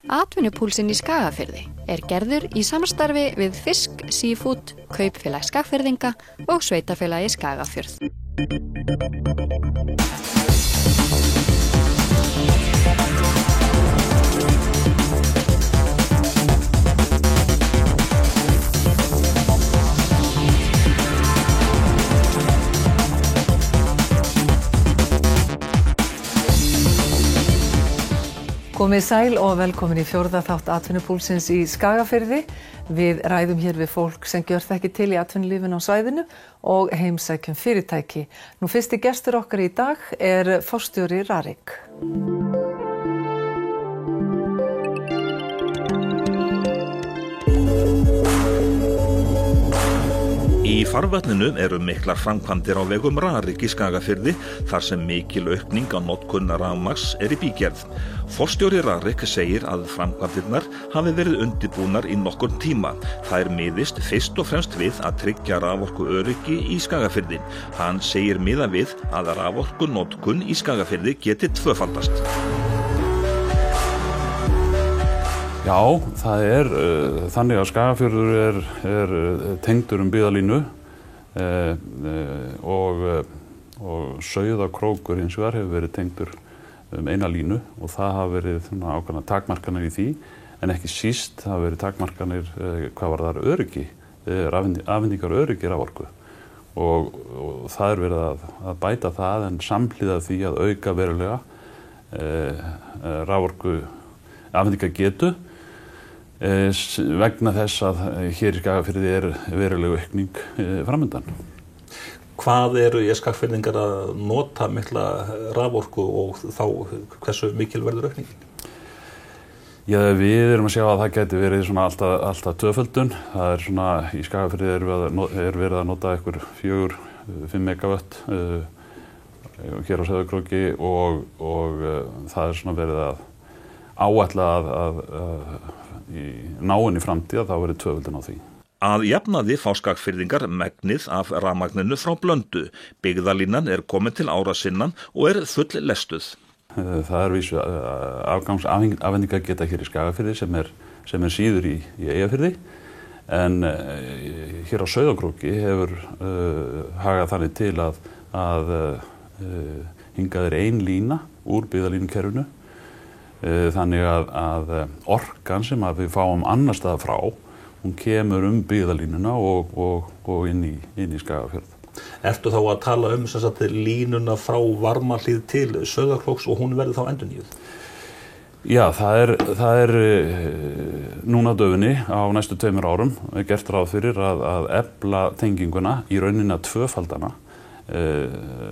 Atvinnupúlsinn í Skagafirði gerður í samstarfi við Fisk, Seafood, Kaupfélag Skagfirðinga og Sveitafélagi Skagafjörð. Komið sæl og velkomin í fjórða þátt atvinnupúlsins í Skagafirði. Við ræðum hér við fólk sem gjör þekki til í atvinnulífinu á svæðinu og heimsækjum fyrirtæki. Nú fyrsti gestur okkar í dag forstjóri Rarik. Í farvatninu eru miklar framkvæmdir á vegum Rarik í Skagafirði þar sem mikil aukning á notkun rafmagns í bígerð. Forstjóri Rarik segir að framkvæmdirnar hafi verið undirbúnar í nokkurn tíma. Þær miðist fyrst og fremst við að tryggja raforkuöryggi í Skagafirði. Hann segir miða við að raforkunotkun í Skagafirði geti tvöfaldast. Já, það þannig að Skagafjörður tengdur byggðalínu og Sauðakrókur hins vegar hefur verið tengdur eina línu og það hafa verið ákveðnar takmarkanir í því, en ekki síst hafa verið takmarkanir hvað varðar öryggi, afhendingar öryggi raforku og það verið að bæta það en samhliða því að auka verulega raforku afhendingar getu vegna þess að hér í Skagafirði veruleg aukning framundan. Hvað eru Skagfirðingar að nota mikla raforku og þá hversu mikil verður aukningin? Já, við erum að sjá að það geti verið svona alltaf tvöföldun. Það svona í Skagafirði verið að nota einhver 4-5 megawatt hér á Sauðakróki og það svona verið að áætla að í náinni framtíð þá verið tvöföldun á því. Að jafnaði fá Skagfirðingar megnið af rafmagninu frá Blöndu. Byggðalínan komin til ára sinna og full lestuð. Það vísu afhendingar geta hér í Skagafirði sem síður í Eyjafirði, en hér á Sauðakróki hefur hagað þannig til að hingað ein lína úr byggðalínukerfinu. Þannig að orkan sem við fáum annars staðar frá, hún kemur byggðalínuna og inn í Skagafjörð. Ertu þá að tala línuna frá Varmahlíð til Sauðakróks og hún verður þá endurnýjuð? Já, það núna á döfinni á næstu 2 árum gert ráð fyrir að efla tenginguna í rauninni að tvöfaldana.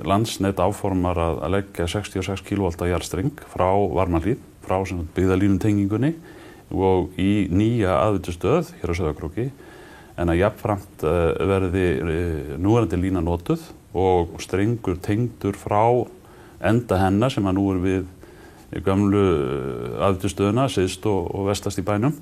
Landsnet áformar að leggja 66 kV jarðstreng frá Varmahlíð, frá byggðalínutengingunni og í nýja aðveitustöð hér á Sauðakróki, en að jafnframt verði núverandi lína notuð og strengur tengdur frá enda hennar sem að nú við gömlu aðveitustöðuna syðst og vestast í bænum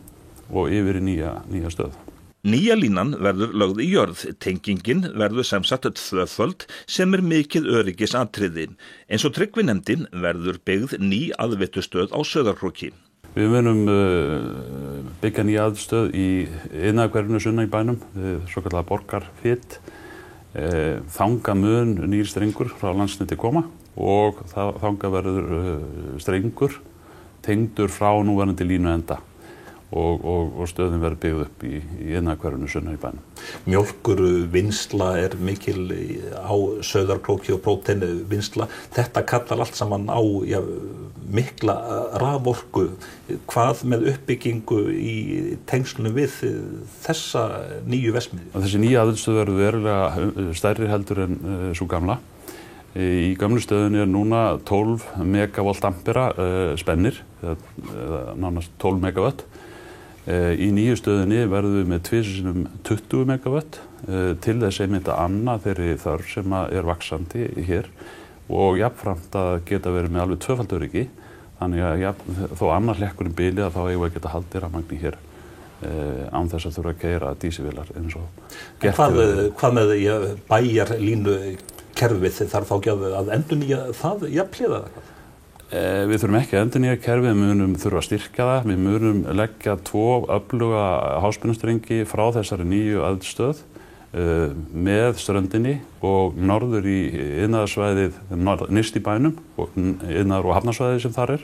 og yfir í nýja stöð. Nýja línan verður lögð í jörð, tengingin verður sem sagt tvöföld sem mikið öryggisatriði. Eins og Tryggvi nefndi verður byggð ný aðveitustöð á Sauðakróki. Við munum byggja nýja aðveitustöð í iðnaðarhverfinu sunnan í bænum, svokallaða Borgarfit. Þanga mun nýr strengur frá Landsneti koma og þanga verður strengur tengdur frá núverandi línu enda. Og stöðin verður byggð upp í iðnaðarhverfinu sunnan í bænum. Mjólkurvinnsla mikil á Sauðakróki og próteinvinnsla. Þetta kallar allt saman á mikla raforku. Hvað með uppbyggingu í tengslunum við þessa nýju verksmiðju? Þessi nýja aðveitustöð verður verulega stærri heldur en sú gamla. Í gamlu stöðinni núna 12 megavolt ampera spennir, eða nánast 12 megawatt. Í nýju stöðinni verðum við með 20 megawatt til þess einmitt að anna þeirri þörf sem vaxandi hér og jafnframt að geta verið með alveg tvöfaldöryggi, þannig að þó annar hlekkurinn bili þá eigum við að geta haldið rafmagni hér án þess að þurfa að keyra dísilvélar eins og gert. Hvað með bæjarlínu kerfið þarf þá ekki að endurnýja það jafnhliða eða hvað? Við þurfum ekki að endurnýja kerfið, við munum þurfa að styrkja það, við munum leggja 2 öfluga háspennustrengi frá þessari nýju eldstöð með ströndinni og norður í iðnaðarsvæðið nyrst í bænum og iðnaðar- og hafnarsvæðið sem þar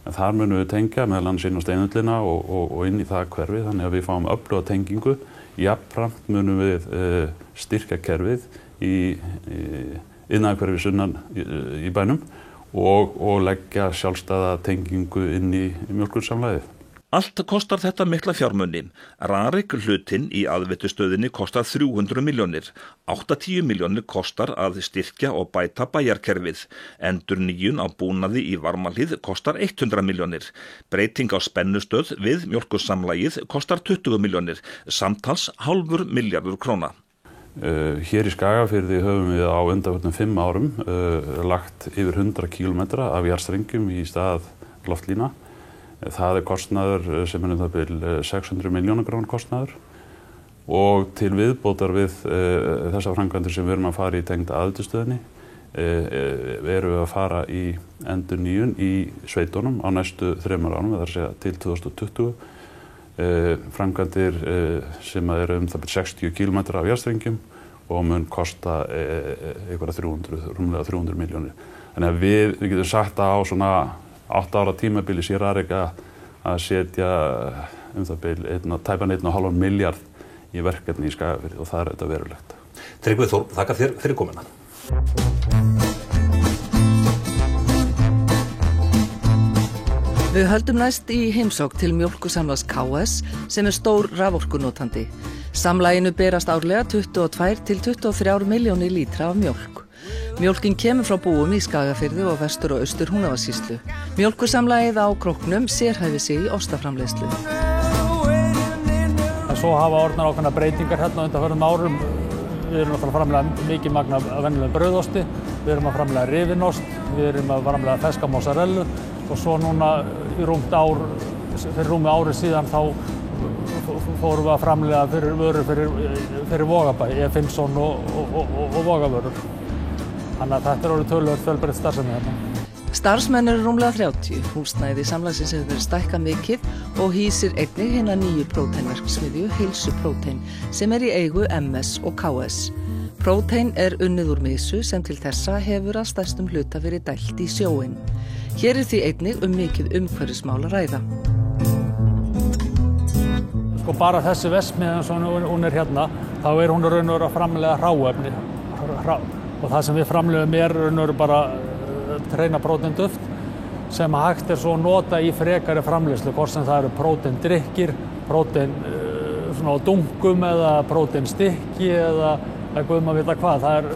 En þar munum við tengja meðal annars inn á Steinullina og inn í það hverfið, þannig að við fáum öfluga tengingu. Jafnframt munum við styrkja kerfið í iðnaðarhverfi sunnan í bænum og leggja sjálfstæða tengingu inn í mjólkursamlagið. Allt kostar þetta mikla fjármuni. Rarik hlutinn í aðveitustöðinni kostar 300 milljónir. 80 milljónir kostar að styrkja og bæta bæjarkerfið. Endurnýjun á búnaði í Varmahlíð kostar 100 milljónir. Breyting á spennustöð við mjólkursamlagið kostar 20 milljónir. Samtals $0,5 milljarður króna. Hér í Skagafirði höfum við á undanförnum 5 árum lagt yfir 100 kílómetra af jarðstrengjum í stað loftlína. Það kostnaður sem það bil 600 milljóna króna kostnaður og til viðbótar við þessar framkvæmdir sem við erum að fara í tengda aðveitustöðinni erum við að fara í endurnýjun í sveitunum á næstu 3 árum, það er að segja til 2020. Framkvæmdir sem eru það bil 60 kílómetra af jarðstrengjum og mun kosta rúmlega 300 milljónir. Þannig að við getum sagt að á svona 8 ára tímabili sér Rarik að setja það bil tæpan 1,5 milljarð í verkefni í Skagafirði og það er þetta verulegt. Tryggvi Þór, þakka þér fyrir komuna. Við höldum næst í heimsókn til mjólkursamlags KS sem stór raforkunotandi. Samlaginu berast árlega 22 til 23 milljónir lítra af mjólk. Mjólkin kemur frá búum í Skagafirði og vestur og austur Húnavatnssýslu. Mjólkursamlagið á Króknum sérhæfir sig í ostaframleiðslu. Svo hafa orðnar ákveðnar breytingar hérna undanfarnum árum. Við erum að framleiða mikið magn af venjulegum brauðosti, við erum að framleiða rifinost, við erum að framleiða ferska mozzarellu og svo núna í fyrir rúmi ári síðan þá fórum við að framleiða fyrir Vogabæ, Finnsson og Vogavörur. Þannig að þetta orðið töluvert fjölbreytt starfsemi hérna. Starfsmenn eru rúmlega 30, húsnæði samlagsins hefur verið stækkað mikið og hýsir einnig hina nýju próteinverksmiðju Heilsu Prótein sem í eigu MS og KS. Prótein unnið úr mysu sem til þessa hefur að stærstum hluta verið dælt í sjóinn. Hér því einnig mikið umhverfismál að ræða. Bara þessi verksmiðja eins og hún hérna, þá hún raun og veru að framleiða hráefni. Og það sem við framleiðum raun og veru bara hreina próteinduft sem hægt svo að nota í frekari framleiðslu, hvort sem það eru próteindrykkir, prótein svona á dungum eða próteinstykki eða guð maður vita hvað.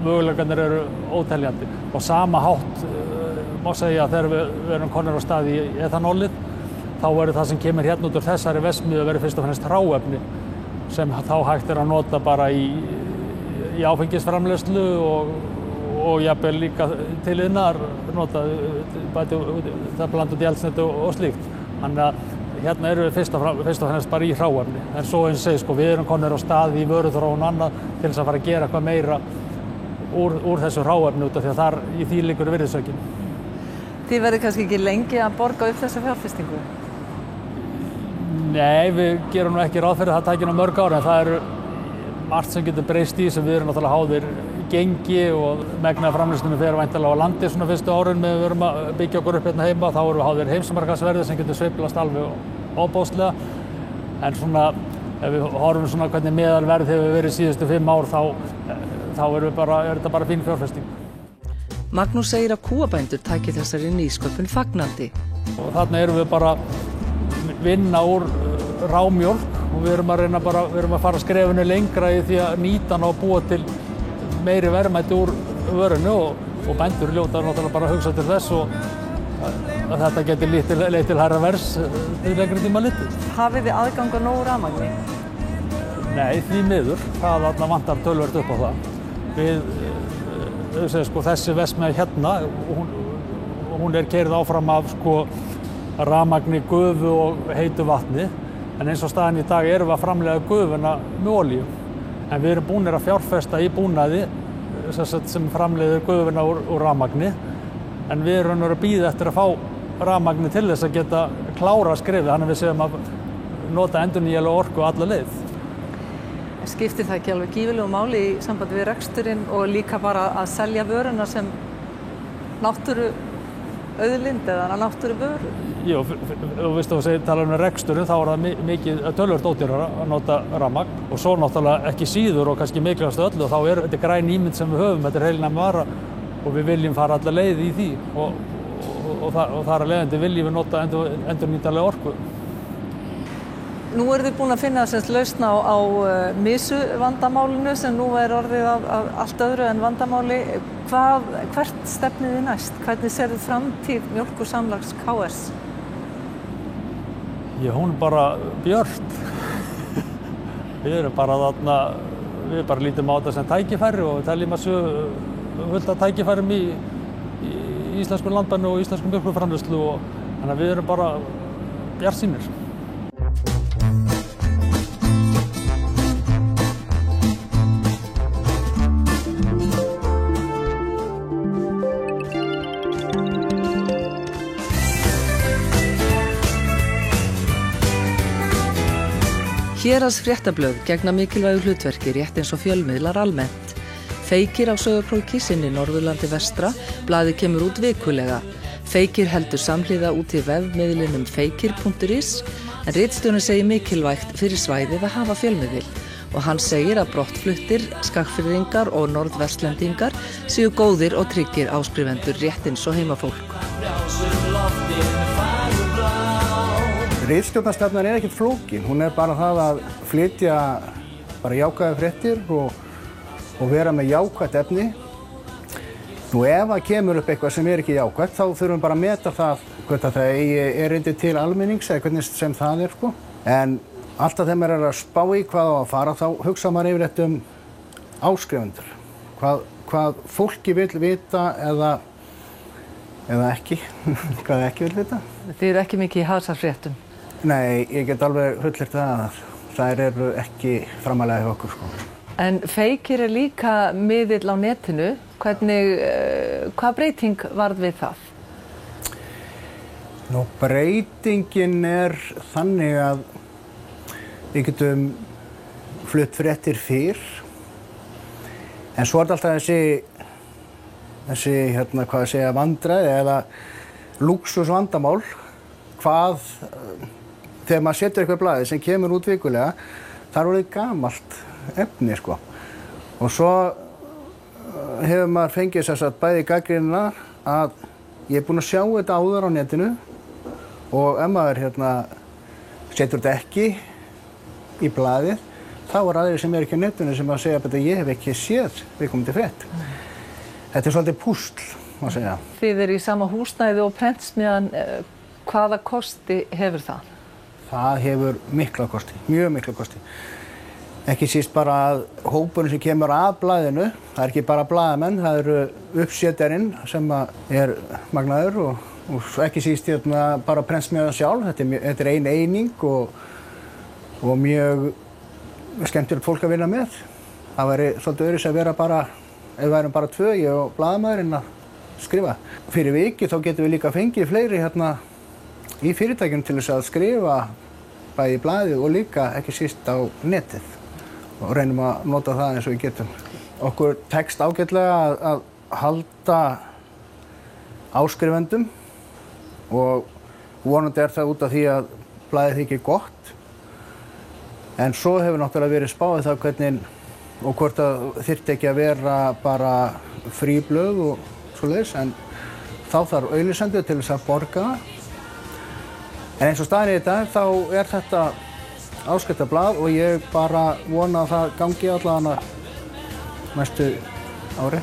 Möguleikarnir eru óteljandi. Og sama hátt má segja að þegar við erum komnir á stað í etanólið, þá verður það sem kemur hérna út úr þessari verksmiðju verður fyrst og fremst hráefni sem þá hægt að nota bara í áfengisframleiðslu og jafnvel líka til iðnaðar nota það blanda út í eldsneyti og slíkt. Þannig að hérna erum við fyrst og fremst bara í hráefni. En svo eins og segir, við erum komnir á stað í vöruþróun og annað til þess að fara að gera eitthvað meira úr þessu hráefni út af því að í því liggur virðisaukin. Þið verður kannski ekki lengi að borga upp þessa fjárfestingu? Nei, við gerum nú ekki ráð fyrir það tæki nú mörg ár, en það margt sem getur breyst í sem við erum náttúrulega háðir gengi og megnaði framleiðslunni fer væntanlega á landi svona fyrstu árin með við erum að byggja okkur upp hérna heima, þá erum við háðir heimsmarkaðsverði sem getur sveiflast alveg óbóðslega. En svona, ef við horfum svona hvernig meðalverð hefur verið síðustu 5 ár, þá þetta bara fín fjárfesting. Magnús segir að kúabændur taki þessari nýsköpun fagnandi. Og þarna erum við bara vinna úr rámjólk og við erum að fara skrefinu lengra í því að nýta hana og búa til meiri verðmæti úr vörunni og bændur hljóta náttúrulega bara að hugsa til þess og að þetta geti leitt til hærra verðs til lengri tíma litið. Hafið þið aðgang að nógu rafmagni? Nei, því miður. Það vantar töluvert upp á það. Þessi verksmiðja hérna, hún keyrð áfram af rafmagni, gufu og heitu vatni. En eins og staðan í dag erum við að framleiða gufuna með olíu. En við erum búnir að fjárfesta í búnaði sem framleiðir gufuna úr rafmagni. en við erum að bíða eftir að fá rafmagni til þess að geta klára skrifið, þannig að við séum að nota endurnýjanlega orku alla leið. Skiptir það ekki alveg gífurlegu máli í sambandi við reksturinn og líka bara að selja vöruna sem náttúru auðlind eða náttúru vöru? Jú, og viðstu að tala reksturinn, þá það mikið töluvert ódýrara að nota rafmagn og svo náttúrulega ekki síður og kannski mikilvægast öllu og þá þetta græn ímynd sem við höfum, þetta heilnæm vara og við viljum fara alla leið í því og þar að leiðandi viljum við nota endurnýtanlega orku. Nú eru þið búin að finna lausn á misuvandamálinu sem nú orðið af allt öðru en vandamáli. Hvert stefnið þið næst? Hvernig sér þið framtíð Mjólkursamlags KS? Hún bara björt. Við erum bara þarna, við bara lítum á þetta sem tækifæri og við teljum að fullt af tækifærum í íslensku landbænu og íslensku mjólkurframleiðslu og þannig að við erum bara bjartsýnir. Héraðsfréttablöð gegna mikilvægu hlutverki rétt eins og fjölmiðlar almennt. Feykir á Sauðárkróki sinni Norðurlandi vestra, blaðið kemur út vikulega. Feykir heldur samhliða út í vefmiðlinum feykir.is en ritstjórinn segir mikilvægt fyrir svæðið að hafa fjölmiðil og hann segir að brottfluttir, skagfirðingar og norðvestlendingar séu góðir og tryggir áskrifendur rétt eins og heimafólk. Ritstjórnarstefnan ekkert flókin, hún bara það að flytja bara jákvæðar fréttir og vera með jákvætt efni. Nú ef það kemur upp eitthvað sem ekki jákvætt, þá þurfum við bara að meta það hvort að það erindi til almennings eða hvernig sem það sko. En alltaf þegar maður að spá í hvað á að fara, þá hugsa maður yfirleitt áskrifendur. Hvað fólki vill vita eða ekki, hvað ekki vill vita. Þið eru ekki mikið í hasarfréttum? Nei, ég get alveg fullyrt að þær eru ekki framalega hjá okkur sko. En Feykir líka miðill á netinu. Hvað breyting varð við það? Nú, breytingin þannig að við getum flutt fréttir fyrr. En svo alltaf þessi hvað að segja, vandræði eða lúxusvandamál. Þegar maður setur eitthvað blaði sem kemur út vikulega, það orðið gamalt efni sko. Og svo hefur maður fengið þess að bæði gagnrýnina að ég búinn að sjá þetta áður á netinu og ef maður setur þetta ekki í blaðið, þá aðrir sem ekki á netinu sem að segja að ég hef ekki séð viðkomandi frétt. Þetta svolítið púsl, má segja. Þið eru í sama húsnæði og prentsmiðjan, hvaða kosti hefur það? Það hefur mikla kosti, mjög mikla kosti. Ekki síst bara að hópurinn sem kemur að blaðinu, það ekki bara blaðamenn, það eru uppsetjarinn sem magnaður og ekki síst bara prentsmiðjan sjálf. Þetta ein eining og mjög skemmtilegt fólk að vinna með. Það væri svolítið öðruvísi að vera bara, ef við værum bara tvö, ég og blaðamaðurinn að skrifa. Fyrir viki þá getum við líka fengið fleiri í fyrirtækjum til þess að skrifa bæði í blaðið og líka ekki síst á netið og reynum að nota það eins og við getum. Okkur tekst ágætlega að halda áskrifendum og vonandi það út af því að blaðið þykir gott. En svo hefur náttúrulega verið spáð það hvernig og hvort það þyrfti ekki að vera bara frí blöð og svoleiðis, en þá þarf auglýsendur til þess að borga. En eins og staðan í dag þá þetta áskriftarblað og ég bara vona að það gangi allavega næstu ári.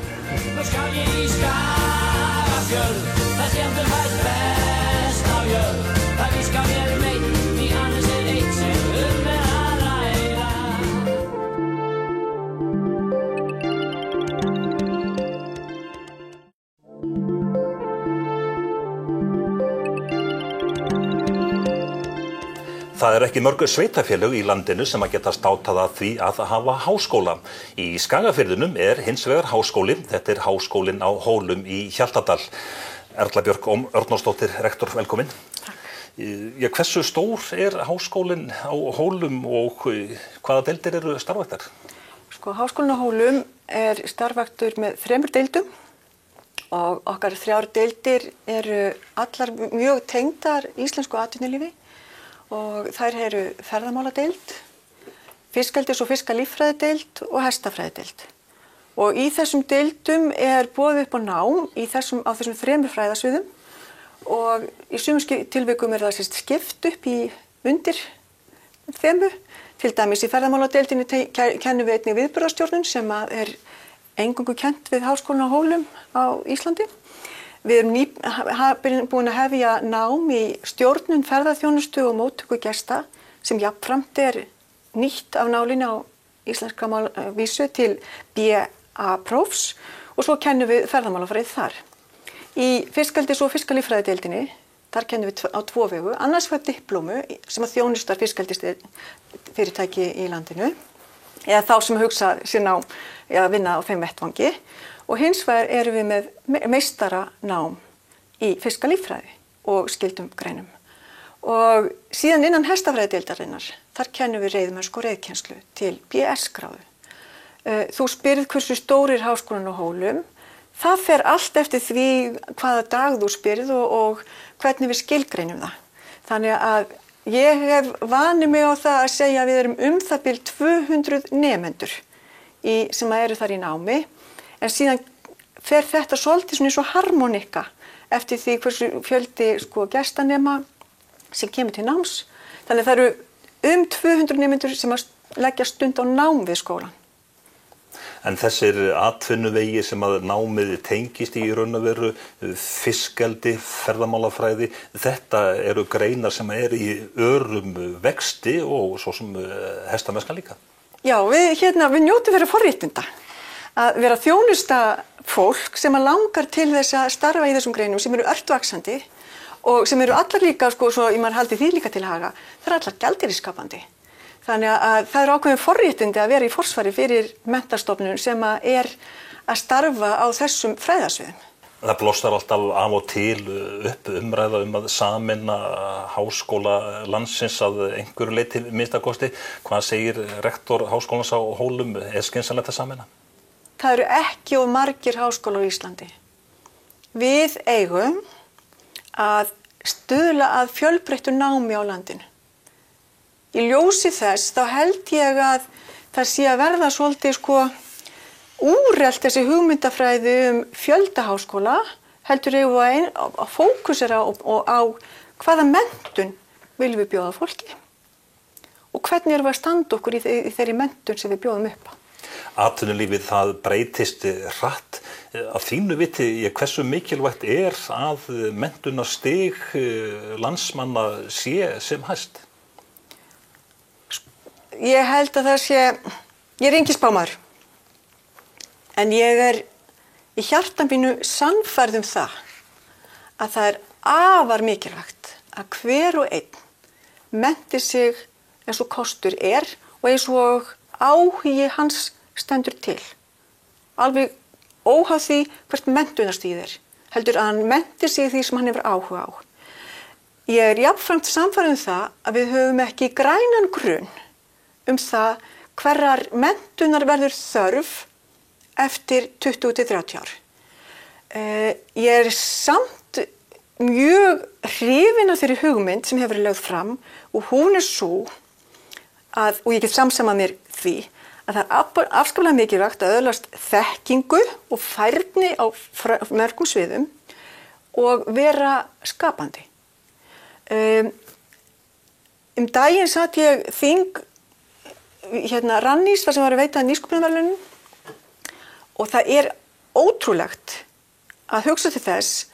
Það ekki mörg sveitafélög í landinu sem að geta státað að því að hafa háskóla. Í Skagafirðinum hins vegar háskóli, þetta háskólinn á Hólum í Hjaltadal. Erla Björk Örnólfsdóttir, rektor, velkomin. Takk. Hversu stór háskólinn á Hólum og hvaða deildir eru starfræktar? Háskólinn á Hólum starfræktur með 3 deildum og okkar 3 deildir eru allar mjög tengdar íslensku atvinnulífi og þær eru ferðamáladeild, fiskeldis- og fiskalíffræðideild og hestafræðideild. Og í þessum deildum boðið upp á nám á þessum 3 fræðasviðum og í sumum tilvikum það skipt upp í undir þemu. Til dæmis í ferðamáladeildinni kennum við einnig viðburðarstjórnun sem eingöngu kennt við Háskólann á Hólum á Íslandi. Við erum búin að hefja nám í stjórnun ferðaþjónustu og móttöku gesta sem jafnframt nýtt af nálinni á íslenska vísu til BA-prófs og svo kennum við ferðamálafræði þar. Í fiskeldis- og fiskalíffræðideildinni, þar kennum við á 2 vegu, annars vegar diplómu sem þjónustar fiskeldisfyrirtæki í landinu, eða þá sem hugsa sér nám að vinna á þeim vettvangi, og hins vegar erum við með meistaranám í fiskalíffræði og skyldum greinum. Og síðan innan hestafræðideildarinnar, þar kennum við reiðmennsku og reiðkennslu til BS-gráðu. Þú spyrð hversu stórir Háskólinn á Hólum. Það fer allt eftir því hvaða dag þú spyrð og hvernig við skilgreinum það. Þannig að ég hef vanið mig á það að segja að við erum það bil 200 nemendur sem eru þar í námi. En síðan fer þetta svolítið svona eins og harmonika eftir því hversu fjöldi gestanema sem kemur til náms. Þannig að það eru 200 nemendur sem leggja stund á nám við skólann. En þessir atvinnuvegir sem að námið tengist í raun og veru, fiskeldi, ferðamálafræði, þetta eru greinar sem í örum vexti og svo sem hestamennskan líka. Já, við njótum vera forréttinda að vera þjónusta fólk sem langar til þess að starfa í þessum greinum sem eru ört vaxandi og sem eru allar líka, svo maður haldi því líka til haga, það eru allar gjaldeyrisskapandi. Þannig að það eru ákveðin forréttindi að vera í forsvari fyrir menntastofnun sem að starfa á þessum fræðasviðum. Það blossar alltaf af og til upp umræða að sameina háskóla landsins að einhverju leyti minnstakosti. Hvað segir rektor Háskólans á Hólum? Skynsamlegt að sameina? Það eru ekki of margir háskólar á Íslandi. Við eigum að stuðla að fjölbreyttu námi á landinu. Í ljósi þess þá held ég að það sé að verða svolítið úrelt þessi hugmyndafræði fjöldaháskóla, heldur eigum við að fókusera á hvaða menntun viljum við bjóða fólki og hvernig erum við að standa okkur í þeirri menntun sem við bjóðum upp á. Atvinnulífið það breytist hratt. Af þínu viti, hversu mikilvægt að menntunarstig landsmanna sé sem hæst? Ég held að það sé, ég engin spámaður, en ég í hjarta mínu sannfærð það að það afar mikilvægt að hver og einn mennti sig eins og kostur og eins og áhugi hans stendur til. Alveg óháð því hvert menntunarstig heldur að hann mennti sig því sem hann hefur áhuga á. Ég jafnframt sannfærð það að við höfum ekki grænan grunn það hverrar menntunar verður þörf eftir 20-30 ár. Ég samt mjög hrifin af þeirri hugmynd sem hefur verið lögð fram og hún sú og ég get samsamað mér því að það afskaplega mikilvægt að öðlast þekkingu og færni á mörgum sviðum og vera skapandi. Daginn satt ég þing Rannís þar sem var að veita nýsköpunarverðlaunum og það ótrúlegt að hugsa til þess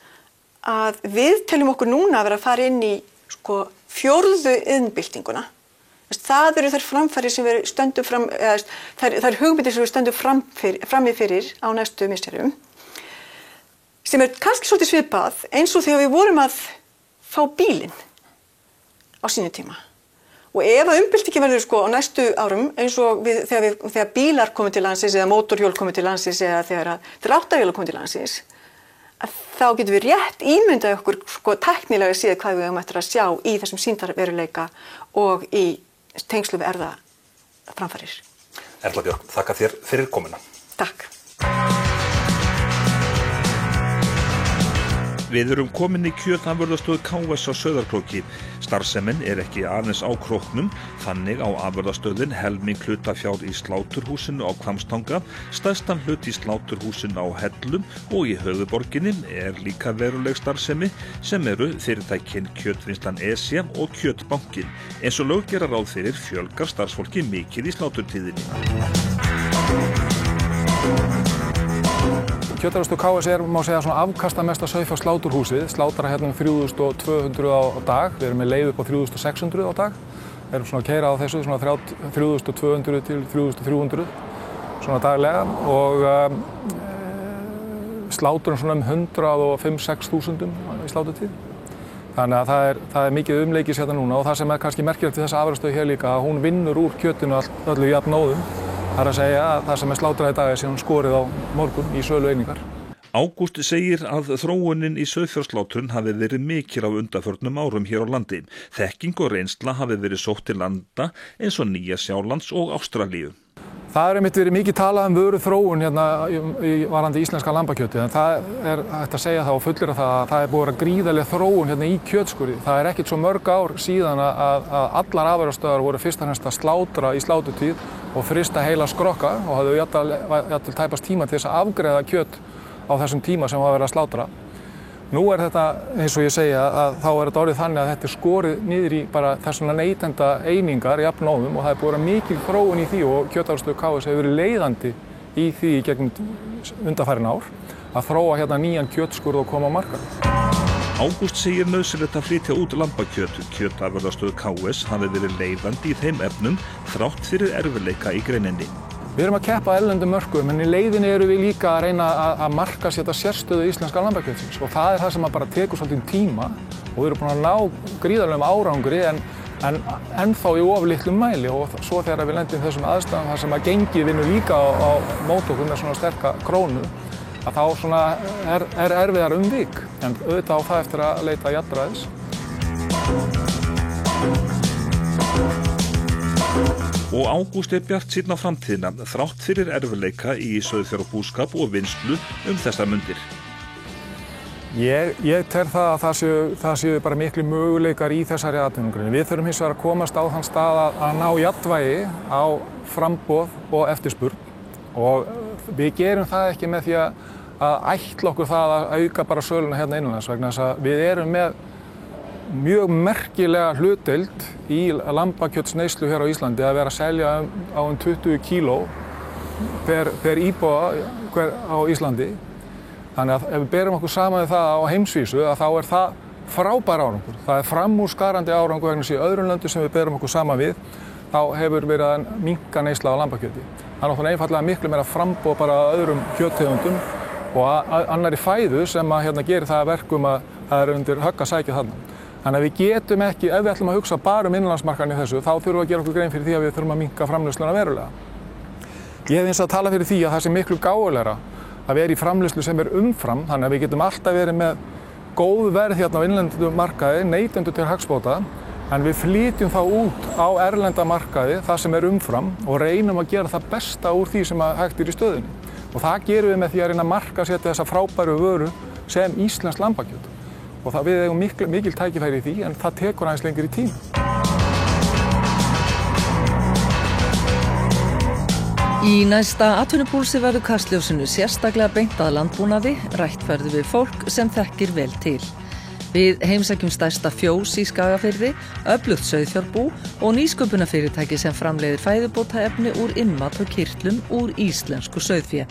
að við teljum okkur núna að vera að fara inn í 4. iðnbyltinguna. Það eru þær framfarir sem við stöndum fram, þær hugmyndir sem við stöndum frammi fyrir á næstu misserum, sem kannski svolítið svipað eins og þegar við vorum að fá bílinn á sínu tíma. Og ef að umbyltingin verður á næstu árum, eins og þegar bílar komu til landsins eða mótorhjól komu til landsins eða þegar dráttarvélar komu til landsins, þá getum við rétt ímyndað okkur sko tæknilega séð hvað við eigum eftir að sjá í þessum sýndarveruleika og í tengslu við erfðaframfarir. Erla Björk, þakka þér fyrir komuna. Takk. Við erum komin í kjötafurðastöð KS á Sauðárkróki. Starfsemin ekki aðeins á króknum, þannig á afurðastöðin helming hlutafjár í sláturhúsinu á Hvammstanga, stærstan hlut í sláturhúsinu á Hellum og í höfuðborginni líka veruleg starfsemi sem eru fyrirtækin Kjötvinnslan ESA og Kjötbankin. Eins og lög gera ráð fyrir fjölgar starfsfólki mikið í sláturtíðinni. Kjötafurðastöð KS má segja svona afkastamesta sauðfjársláturhúsið, slátara hérna 3200 á dag, við erum með leið upp á 3600 á dag, við erum svona að keyra á þessu svona 3200 til 3300 svona daglega og sláturum svona 105-6 þúsundum í sláturtíð. Þannig að það er mikið umleikis hérna núna og það sem kannski merkilegt við þessa afurðastöð hér líka að hún vinnur úr kjötinu öllu jafnóðum. Það að segja að það sem slátrað í dag síðan skorið á morgun í sölu einingar. Ágúst segir að þróunin í sauðfjárslátrun hafi verið mikil á undanförnum árum hér á landi. Þekking og reynsla hafi verið sótt til landa eins og Nýja-Sjálands og Ástralíu. Það einmitt verið mikið talað vöru þróun hérna varðandi íslenska lambakjöti, en það hægt að segja það og fullyrða það að það búið að vera gríðarleg þróun hérna í kjötskurði. Það ekkert svo mörg ár síðan að allar afurðastöðvar voru fyrst og fremst að slátra í sláturtíð og frysta heila skrokka og hafðu jafnvel tæpast tíma til þess að afgreiða kjöt á þessum tíma sem var verið að slátra. Nú þetta, eins og ég segja, að þá þetta orðið þannig að þetta skorið niður í bara þessuna neytenda einingar jafnóðum og það búið að vera mikil þróun í því og Kjötafurðastöð KS hefur verið leiðandi í því í gegnum undanfarin ár að þróa hérna nýjan kjötskurð og koma á markað. Ágúst segir nauðsynlegt að flytja út lambakjöt. Kjötafurðastöð KS hafi verið leiðandi í þeim efnum þrátt fyrir erfiðleika í greininni. Við erum að keppa erlendum mörkuðum en í leiðinni erum við líka að reyna að markaðsetja sérstöðu íslenska lambakjötsins og það það sem bara tekur svolítið tíma og við erum búin að ná gríðarlegum árangri en ennþá í of litlum mæli og svo þegar við lendum þessum aðstæðum þar sem að gengið vinnur líka á móti okkur með svona sterka krónu að þá svona erfiðar vik en auðvitað á það eftir að leita jafnræðis. Og Ágúst bjartsýnn á framtíðina þrátt fyrir erfiðleika í sauðfjárbúskap og vinnslu þessar mundir. Ég tel það að það séu bara miklu möguleikar í þessari atvinnugrein. Við þurfum hins vegar að komast á þann stað að ná jafnvægi á framboð og eftirspurn og við gerum það ekki með því að ætla okkur það að auka bara söluna hérna innanlands vegna þess að við erum með mjög merkilega hlutdeild í lambakjötsneyslu hér á Íslandi að vera að selja á 20 kíló per íbúa á Íslandi. Þannig að ef við berum okkur saman við það á heimsvísu að þá það frábær árangur. Það framúrskarandi árangur vegna þess í öðrum löndum sem við berum okkur saman við þá hefur verið að minnka neysla á lambakjöti. Það náttúrulega einfallega miklu meira framboð bara öðrum kjöttegundum og annarri fæðu sem að gerir það verkum að það undir högg að sækja þarna. Þannig að við getum ekki, ef við ætlum að hugsa bara innanlandsmarkaðinn í þessu, þá þurfum við að gera okkur grein fyrir því að við þurfum að minnka framleiðsluna verulega. Ég hef eins að tala fyrir því að það sé miklu gáfulegra að vera í framleiðslu sem umfram, þannig að við getum alltaf verið með góð verð hérna á innlendum markaði, neytendur til hagsbóta, en við flytjum þá út á erlenda markaði, það sem umfram, og reynum að gera það besta úr því sem hægt í stöðunni. Og það gerum við með því að reyna að markaðsetja þessa frábæru vöru sem íslenskt lambakjöt. Og við eigum mikil tækifæri í því, en það tekur aðeins lengur í tíma. Í næsta atvinnupúlsi verður kastljósinu sérstaklega beint að landbúnaði, rætt verður við fólk sem þekkir vel til. Við heimsækjum stærsta fjós í Skagafirði, öflugt sauðfjárbú og nýsköpunarfyrirtæki sem framleiðir fæðubótaefni úr ilmat og kirtlum úr íslensku sauðfé.